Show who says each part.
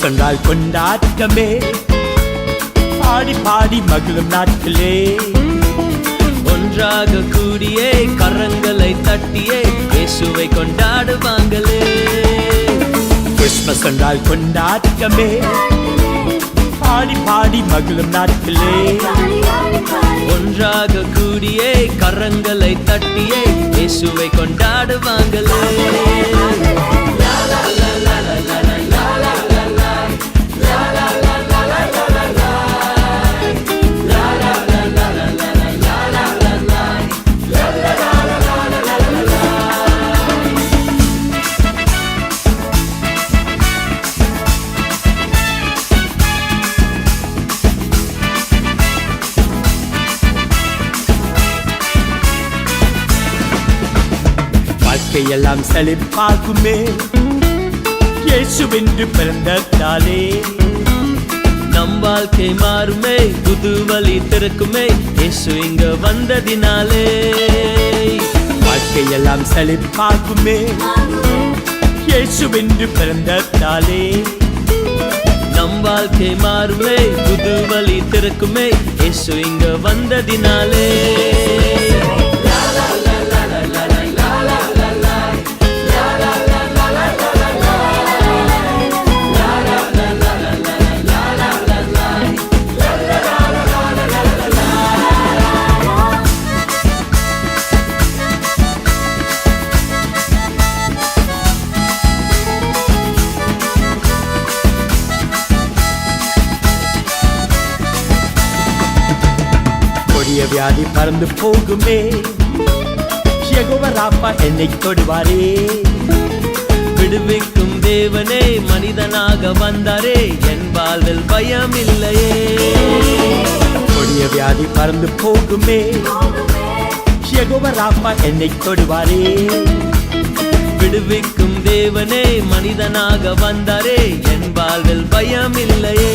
Speaker 1: என்றால் கொண்டாட்டமே, பாடி பாடி மகிழும் நாட்களே.
Speaker 2: ஒன்றாக கூடியே கரங்களை தட்டியே இயேசுவை கொண்டாடுவாங்களே.
Speaker 1: கிறிஸ்மஸ் என்றால் கொண்டாட்டமே, பாடி பாடி மகிழும் நாட்களே.
Speaker 2: ஒன்றாக கூடியே கரங்களை தட்டியே இயேசுவை கொண்டாடுவாங்களே.
Speaker 1: வாழ்க்கையெல்லாம் செழிப்பாகுமே, இயேசுவென்று பிறந்ததாலே.
Speaker 2: நம் வாழ்க்கை மாறுமே, புது வழி திறக்குமே இயேசு இங்க வந்ததினாலே.
Speaker 1: வாழ்க்கையெல்லாம் செழிப்பாகுமே, இயேசுவென்று பிறந்ததாலே.
Speaker 2: நம் வாழ்க்கை மாறுமே, புது வழி திறக்குமே இயேசு இங்க வந்ததினாலே.
Speaker 1: கொடிய வியாதி பறந்து போகுமே, யெகோவா ராப்பா என்னை தொடுவாரே.
Speaker 2: விடுவிக்கும் தேவனே மனிதனாக வந்தாரே, என் வாழ்வில் பயம் இல்லையே.
Speaker 1: கொடிய வியாதி பறந்து போகுமே, யெகோவா ராப்பா என்னை தொடுவாரே.
Speaker 2: விடுவிக்கும் தேவனே மனிதனாக வந்தாரே, என் வாழ்வில் பயம் இல்லையே.